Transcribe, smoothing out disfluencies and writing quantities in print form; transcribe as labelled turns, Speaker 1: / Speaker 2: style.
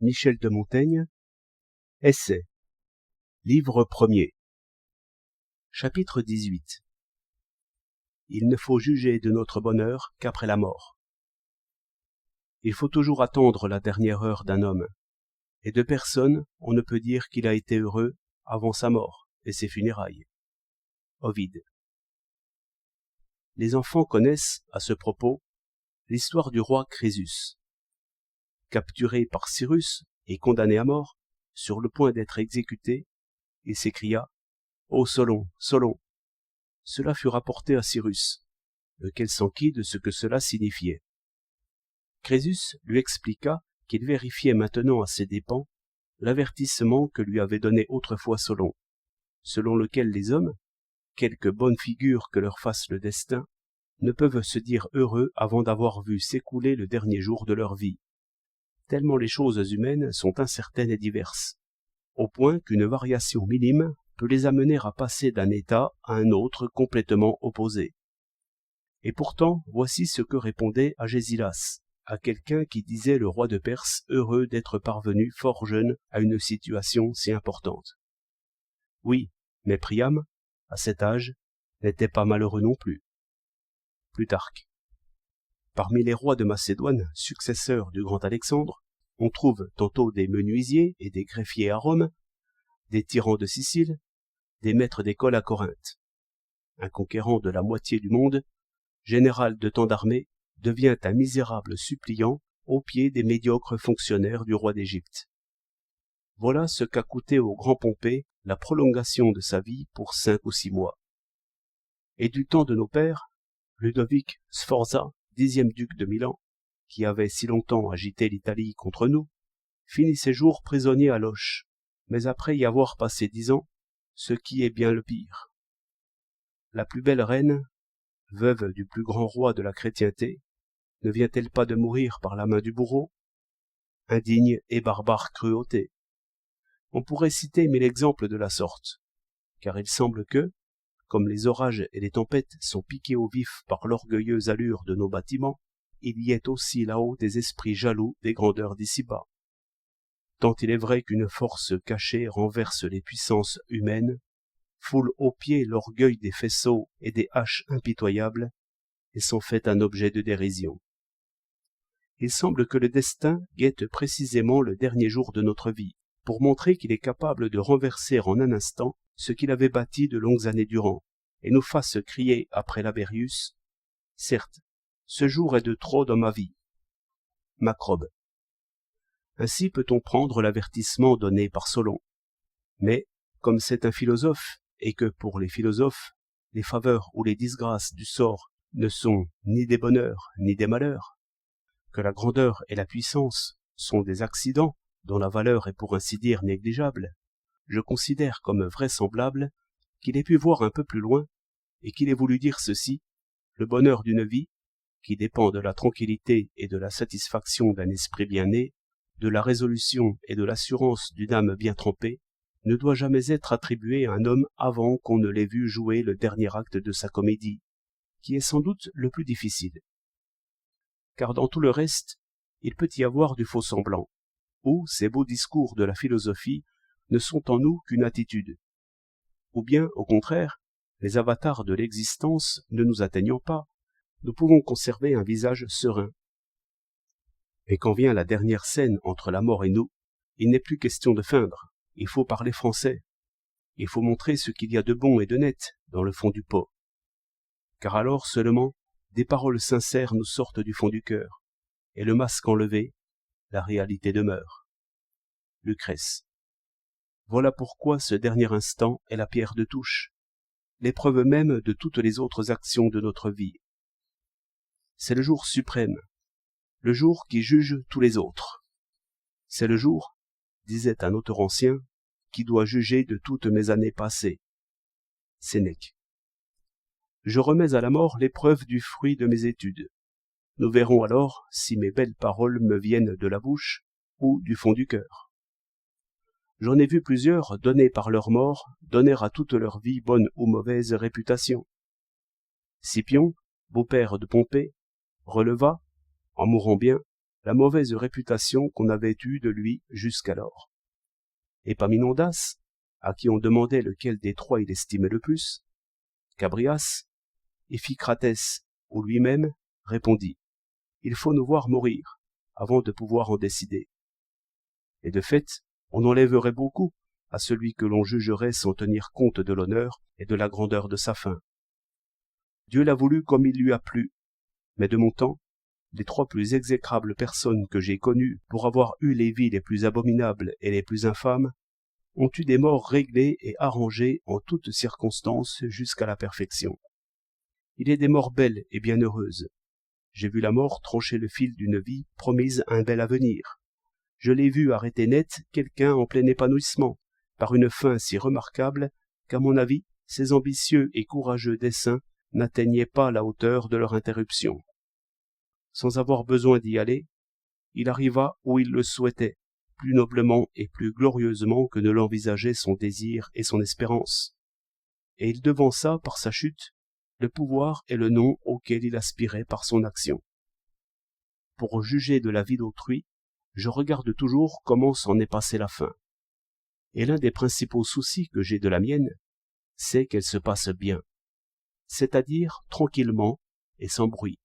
Speaker 1: Michel de Montaigne. Essai. Livre premier. Chapitre 18. Il ne faut juger de notre bonheur qu'après la mort. Il faut toujours attendre la dernière heure d'un homme, et de personne on ne peut dire qu'il a été heureux avant sa mort et ses funérailles. Ovide. Les enfants connaissent, à ce propos, l'histoire du roi Crésus. Capturé par Cyrus et condamné à mort, sur le point d'être exécuté, il s'écria « Ô Solon, Solon !» Cela fut rapporté à Cyrus, lequel s'enquit de ce que cela signifiait. Crésus lui expliqua qu'il vérifiait maintenant à ses dépens l'avertissement que lui avait donné autrefois Solon, selon lequel les hommes, quelque bonne figure que leur fasse le destin, ne peuvent se dire heureux avant d'avoir vu s'écouler le dernier jour de leur vie, tellement les choses humaines sont incertaines et diverses, au point qu'une variation minime peut les amener à passer d'un état à un autre complètement opposé. Et pourtant, voici ce que répondait Agésilas à quelqu'un qui disait le roi de Perse heureux d'être parvenu fort jeune à une situation si importante. Oui, mais Priam, à cet âge, n'était pas malheureux non plus. Plutarque. Parmi les rois de Macédoine, successeurs du grand Alexandre, on trouve tantôt des menuisiers et des greffiers à Rome, des tyrans de Sicile, des maîtres d'école à Corinthe. Un conquérant de la moitié du monde, général de tant d'armées, devient un misérable suppliant aux pieds des médiocres fonctionnaires du roi d'Égypte. Voilà ce qu'a coûté au grand Pompée la prolongation de sa vie pour 5 ou 6 mois. Et du temps de nos pères, Ludovic Sforza, 10e duc de Milan, qui avait si longtemps agité l'Italie contre nous, finit ses jours prisonnier à Loches, mais après y avoir passé 10 ans, ce qui est bien le pire. La plus belle reine, veuve du plus grand roi de la chrétienté, ne vient-elle pas de mourir par la main du bourreau? Indigne et barbare cruauté. On pourrait citer 1000 exemples de la sorte, car il semble que, comme les orages et les tempêtes sont piqués au vif par l'orgueilleuse allure de nos bâtiments, il y ait aussi là-haut des esprits jaloux des grandeurs d'ici-bas. Tant il est vrai qu'une force cachée renverse les puissances humaines, foule aux pieds l'orgueil des faisceaux et des haches impitoyables, et s'en fait un objet de dérision. Il semble que le destin guette précisément le dernier jour de notre vie, pour montrer qu'il est capable de renverser en un instant ce qu'il avait bâti de longues années durant, et nous fasse crier après Labérius, « Certes, ce jour est de trop dans ma vie. » Macrobe. Ainsi peut-on prendre l'avertissement donné par Solon. Mais, comme c'est un philosophe, et que pour les philosophes, les faveurs ou les disgrâces du sort ne sont ni des bonheurs ni des malheurs, que la grandeur et la puissance sont des accidents dont la valeur est pour ainsi dire négligeable, je considère comme vraisemblable qu'il ait pu voir un peu plus loin et qu'il ait voulu dire ceci, le bonheur d'une vie, qui dépend de la tranquillité et de la satisfaction d'un esprit bien né, de la résolution et de l'assurance d'une âme bien trempée, ne doit jamais être attribué à un homme avant qu'on ne l'ait vu jouer le dernier acte de sa comédie, qui est sans doute le plus difficile. Car dans tout le reste, il peut y avoir du faux-semblant, où ces beaux discours de la philosophie ne sont en nous qu'une attitude. Ou bien, au contraire, les avatars de l'existence ne nous atteignant pas, nous pouvons conserver un visage serein. Et quand vient la dernière scène entre la mort et nous, il n'est plus question de feindre, il faut parler français. Il faut montrer ce qu'il y a de bon et de net dans le fond du pot. Car alors seulement, des paroles sincères nous sortent du fond du cœur, et le masque enlevé, la réalité demeure. Lucrèce. Voilà pourquoi ce dernier instant est la pierre de touche, l'épreuve même de toutes les autres actions de notre vie. C'est le jour suprême, le jour qui juge tous les autres. C'est le jour, disait un auteur ancien, qui doit juger de toutes mes années passées. Sénèque. Je remets à la mort l'épreuve du fruit de mes études. Nous verrons alors si mes belles paroles me viennent de la bouche ou du fond du cœur. J'en ai vu plusieurs donner par leur mort, donner à toute leur vie bonne ou mauvaise réputation. Scipion, beau-père de Pompée, releva, en mourant bien, la mauvaise réputation qu'on avait eue de lui jusqu'alors. Épaminondas, à qui on demandait lequel des trois il estimait le plus, Chabrias, Iphicratès ou lui-même, répondit « Il faut nous voir mourir, avant de pouvoir en décider. » Et de fait, on enlèverait beaucoup à celui que l'on jugerait sans tenir compte de l'honneur et de la grandeur de sa fin. Dieu l'a voulu comme il lui a plu, mais de mon temps, les trois plus exécrables personnes que j'ai connues pour avoir eu les vies les plus abominables et les plus infâmes ont eu des morts réglées et arrangées en toutes circonstances jusqu'à la perfection. Il est des morts belles et bienheureuses. J'ai vu la mort trancher le fil d'une vie promise à un bel avenir. Je l'ai vu arrêter net quelqu'un en plein épanouissement, par une fin si remarquable qu'à mon avis, ses ambitieux et courageux desseins n'atteignaient pas la hauteur de leur interruption. Sans avoir besoin d'y aller, il arriva où il le souhaitait, plus noblement et plus glorieusement que ne l'envisageaient son désir et son espérance. Et il devança par sa chute le pouvoir et le nom auquel il aspirait par son action. Pour juger de la vie d'autrui, je regarde toujours comment s'en est passée la fin. Et l'un des principaux soucis que j'ai de la mienne, c'est qu'elle se passe bien, c'est-à-dire tranquillement et sans bruit.